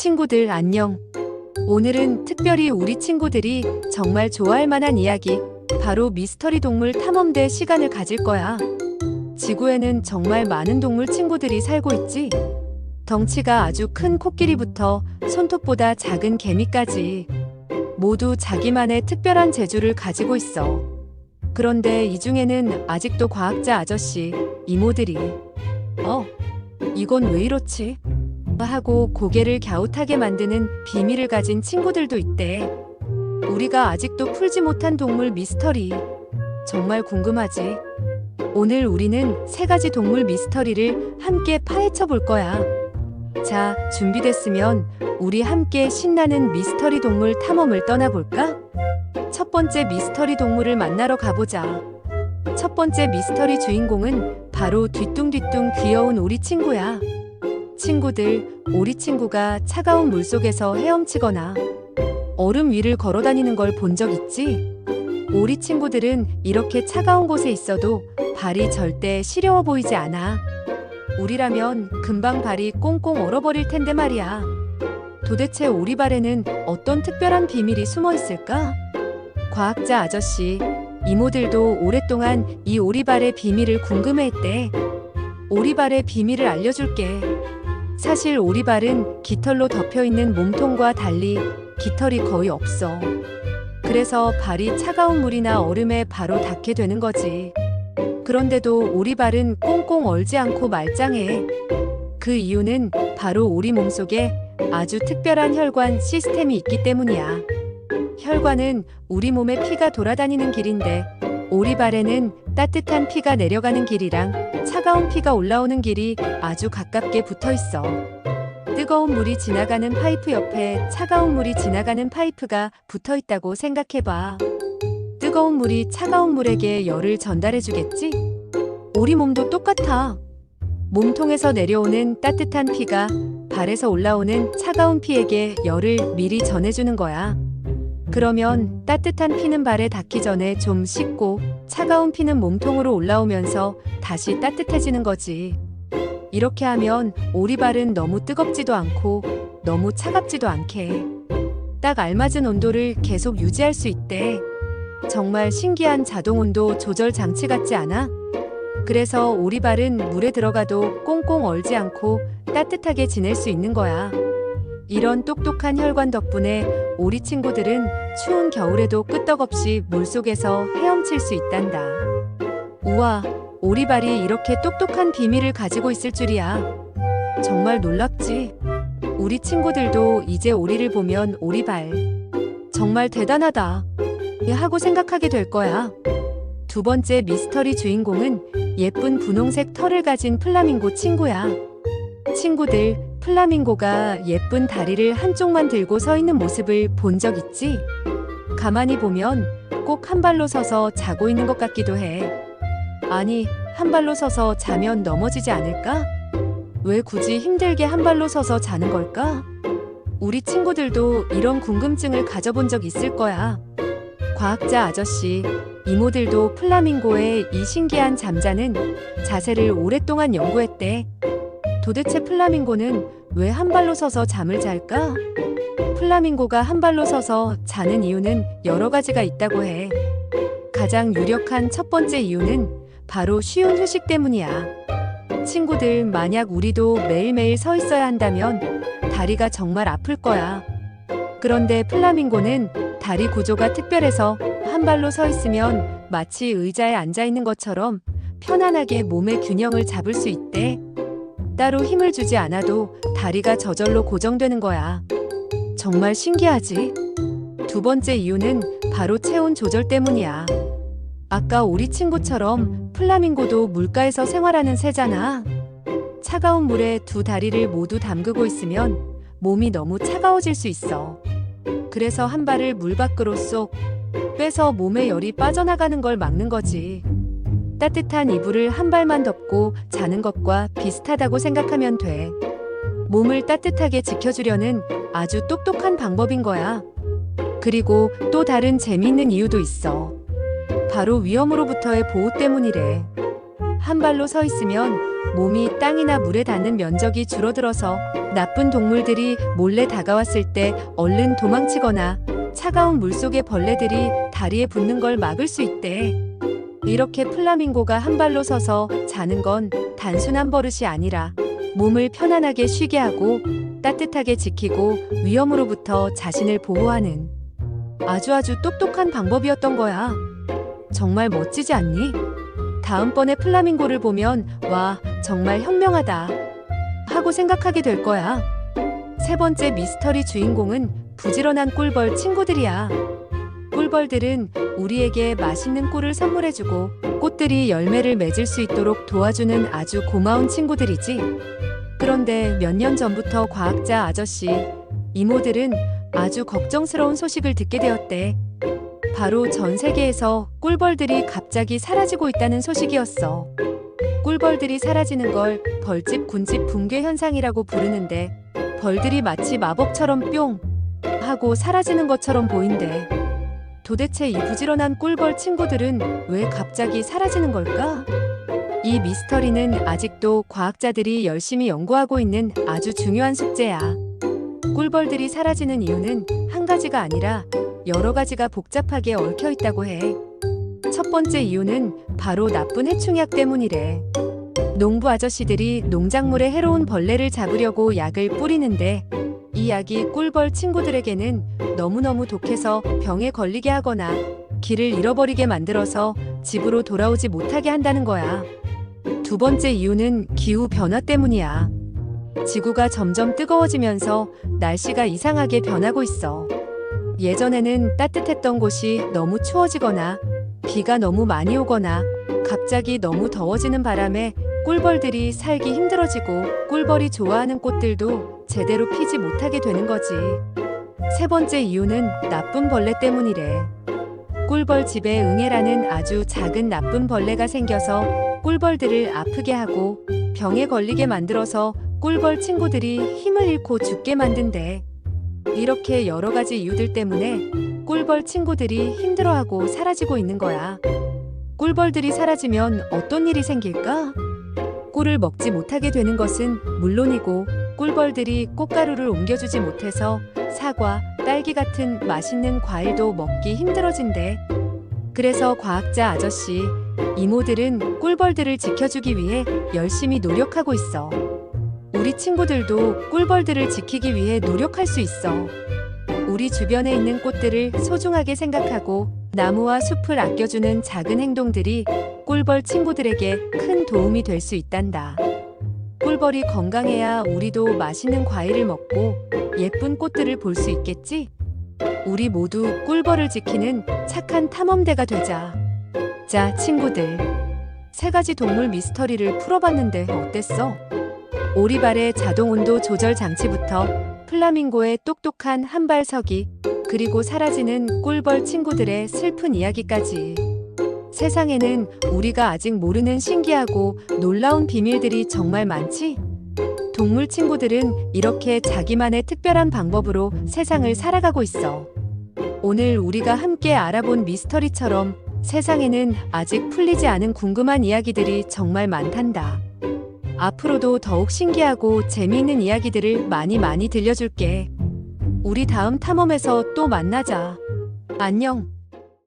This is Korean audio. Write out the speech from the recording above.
친구들 안녕. 오늘은 특별히 우리 친구들이 정말 좋아할 만한 이야기, 바로 미스터리 동물 탐험대 시간을 가질 거야. 지구에는 정말 많은 동물 친구들이 살고 있지. 덩치가 아주 큰 코끼리부터 손톱보다 작은 개미까지 모두 자기만의 특별한 재주를 가지고 있어. 그런데 이 중에는 아직도 과학자 아저씨, 이모들이 이건 왜 이렇지? 하고 고개를 갸웃하게 만드는 비밀을 가진 친구들도 있대. 우리가 아직도 풀지 못한 동물 미스터리. 정말 궁금하지? 오늘 우리는 3가지 동물 미스터리를 함께 파헤쳐 볼 거야. 자, 준비됐으면 우리 함께 신나는 미스터리 동물 탐험을 떠나볼까? 첫 번째 미스터리 동물을 만나러 가보자. 첫 번째 미스터리 주인공은 바로 뒤뚱뒤뚱 귀여운 오리 친구야. 친구들, 오리 친구가 차가운 물속에서 헤엄치거나 얼음 위를 걸어 다니는 걸 본 적 있지? 오리 친구들은 이렇게 차가운 곳에 있어도 발이 절대 시려워 보이지 않아. 우리라면 금방 발이 꽁꽁 얼어버릴 텐데 말이야. 도대체 오리발에는 어떤 특별한 비밀이 숨어 있을까? 과학자 아저씨, 이모들도 오랫동안 이 오리발의 비밀을 궁금해했대. 오리발의 비밀을 알려줄게. 사실 오리발은 깃털로 덮여있는 몸통과 달리 깃털이 거의 없어. 그래서 발이 차가운 물이나 얼음에 바로 닿게 되는 거지. 그런데도 오리발은 꽁꽁 얼지 않고 말짱해. 그 이유는 바로 오리 몸속에 아주 특별한 혈관 시스템이 있기 때문이야. 혈관은 우리 몸에 피가 돌아다니는 길인데, 오리발에는 따뜻한 피가 내려가는 길이랑 차가운 피가 올라오는 길이 아주 가깝게 붙어 있어. 뜨거운 물이 지나가는 파이프 옆에 차가운 물이 지나가는 파이프가 붙어 있다고 생각해봐. 뜨거운 물이 차가운 물에게 열을 전달해 주겠지? 오리 몸도 똑같아. 몸통에서 내려오는 따뜻한 피가 발에서 올라오는 차가운 피에게 열을 미리 전해주는 거야. 그러면 따뜻한 피는 발에 닿기 전에 좀 식고 차가운 피는 몸통으로 올라오면서 다시 따뜻해지는 거지. 이렇게 하면 오리발은 너무 뜨겁지도 않고 너무 차갑지도 않게 딱 알맞은 온도를 계속 유지할 수 있대. 정말 신기한 자동 온도 조절 장치 같지 않아? 그래서 오리발은 물에 들어가도 꽁꽁 얼지 않고 따뜻하게 지낼 수 있는 거야. 이런 똑똑한 혈관 덕분에 오리 친구들은 추운 겨울에도 끄떡없이 물속에서 헤엄칠 수 있단다. 우와, 오리발이 이렇게 똑똑한 비밀을 가지고 있을 줄이야. 정말 놀랍지? 우리 친구들도 이제 오리를 보면 오리발 정말 대단하다 하고 생각하게 될 거야. 두 번째 미스터리 주인공은 예쁜 분홍색 털을 가진 플라밍고 친구야. 친구들, 플라밍고가 예쁜 다리를 한쪽만 들고 서 있는 모습을 본 적 있지? 가만히 보면 꼭 한 발로 서서 자고 있는 것 같기도 해. 아니, 한 발로 서서 자면 넘어지지 않을까? 왜 굳이 힘들게 한 발로 서서 자는 걸까? 우리 친구들도 이런 궁금증을 가져본 적 있을 거야. 과학자 아저씨, 이모들도 플라밍고의 이 신기한 잠자는 자세를 오랫동안 연구했대. 도대체 플라밍고는 왜 한 발로 서서 잠을 잘까? 플라밍고가 한 발로 서서 자는 이유는 여러 가지가 있다고 해. 가장 유력한 첫 번째 이유는 바로 쉬운 휴식 때문이야. 친구들, 만약 우리도 매일매일 서 있어야 한다면 다리가 정말 아플 거야. 그런데 플라밍고는 다리 구조가 특별해서 한 발로 서 있으면 마치 의자에 앉아 있는 것처럼 편안하게 몸의 균형을 잡을 수 있대. 따로 힘을 주지 않아도 다리가 저절로 고정되는 거야. 정말 신기하지? 두 번째 이유는 바로 체온 조절 때문이야. 아까 오리 친구처럼 플라밍고도 물가에서 생활하는 새잖아. 차가운 물에 두 다리를 모두 담그고 있으면 몸이 너무 차가워질 수 있어. 그래서 한 발을 물 밖으로 쏙 빼서 몸에 열이 빠져나가는 걸 막는 거지. 따뜻한 이불을 한 발만 덮고 자는 것과 비슷하다고 생각하면 돼. 몸을 따뜻하게 지켜주려는 아주 똑똑한 방법인 거야. 그리고 또 다른 재미있는 이유도 있어. 바로 위험으로부터의 보호 때문이래. 한 발로 서 있으면 몸이 땅이나 물에 닿는 면적이 줄어들어서 나쁜 동물들이 몰래 다가왔을 때 얼른 도망치거나 차가운 물속의 벌레들이 다리에 붙는 걸 막을 수 있대. 이렇게 플라밍고가 한 발로 서서 자는 건 단순한 버릇이 아니라 몸을 편안하게 쉬게 하고 따뜻하게 지키고 위험으로부터 자신을 보호하는 아주 똑똑한 방법이었던 거야. 정말 멋지지 않니? 다음번에 플라밍고를 보면 와, 정말 현명하다 하고 생각하게 될 거야. 세 번째 미스터리 주인공은 부지런한 꿀벌 친구들이야. 꿀벌들은 우리에게 맛있는 꿀을 선물해주고 꽃들이 열매를 맺을 수 있도록 도와주는 아주 고마운 친구들이지. 그런데 몇 년 전부터 과학자 아저씨, 이모들은 아주 걱정스러운 소식을 듣게 되었대. 바로 전 세계에서 꿀벌들이 갑자기 사라지고 있다는 소식이었어. 꿀벌들이 사라지는 걸 벌집 군집 붕괴 현상이라고 부르는데 벌들이 마치 마법처럼 뿅 하고 사라지는 것처럼 보인대. 도대체 이 부지런한 꿀벌 친구들은 왜 갑자기 사라지는 걸까? 이 미스터리는 아직도 과학자들이 열심히 연구하고 있는 아주 중요한 숙제야. 꿀벌들이 사라지는 이유는 한 가지가 아니라 여러 가지가 복잡하게 얽혀 있다고 해. 첫 번째 이유는 바로 나쁜 해충약 때문이래. 농부 아저씨들이 농작물에 해로운 벌레를 잡으려고 약을 뿌리는데 이 약이 꿀벌 친구들에게는 너무너무 독해서 병에 걸리게 하거나 길을 잃어버리게 만들어서 집으로 돌아오지 못하게 한다는 거야. 두 번째 이유는 기후 변화 때문이야. 지구가 점점 뜨거워지면서 날씨가 이상하게 변하고 있어. 예전에는 따뜻했던 곳이 너무 추워지거나 비가 너무 많이 오거나 갑자기 너무 더워지는 바람에 꿀벌들이 살기 힘들어지고 꿀벌이 좋아하는 꽃들도 제대로 피지 못하게 되는 거지. 세 번째 이유는 나쁜 벌레 때문이래. 꿀벌 집에 응애라는 아주 작은 나쁜 벌레가 생겨서 꿀벌들을 아프게 하고 병에 걸리게 만들어서 꿀벌 친구들이 힘을 잃고 죽게 만든대. 이렇게 여러 가지 이유들 때문에 꿀벌 친구들이 힘들어하고 사라지고 있는 거야. 꿀벌들이 사라지면 어떤 일이 생길까? 꿀을 먹지 못하게 되는 것은 물론이고 꿀벌들이 꽃가루를 옮겨주지 못해서 사과, 딸기 같은 맛있는 과일도 먹기 힘들어진대. 그래서 과학자 아저씨, 이모들은 꿀벌들을 지켜주기 위해 열심히 노력하고 있어. 우리 친구들도 꿀벌들을 지키기 위해 노력할 수 있어. 우리 주변에 있는 꽃들을 소중하게 생각하고 나무와 숲을 아껴주는 작은 행동들이 꿀벌 친구들에게 큰 도움이 될 수 있단다. 꿀벌이 건강해야 우리도 맛있는 과일을 먹고 예쁜 꽃들을 볼 수 있겠지? 우리 모두 꿀벌을 지키는 착한 탐험대가 되자. 자, 친구들. 세 가지 동물 미스터리를 풀어봤는데 어땠어? 오리발의 자동 온도 조절 장치부터 플라밍고의 똑똑한 한발서기, 그리고 사라지는 꿀벌 친구들의 슬픈 이야기까지. 세상에는 우리가 아직 모르는 신기하고 놀라운 비밀들이 정말 많지? 동물 친구들은 이렇게 자기만의 특별한 방법으로 세상을 살아가고 있어. 오늘 우리가 함께 알아본 미스터리처럼 세상에는 아직 풀리지 않은 궁금한 이야기들이 정말 많단다. 앞으로도 더욱 신기하고 재미있는 이야기들을 많이 들려줄게. 우리 다음 탐험에서 또 만나자. 안녕.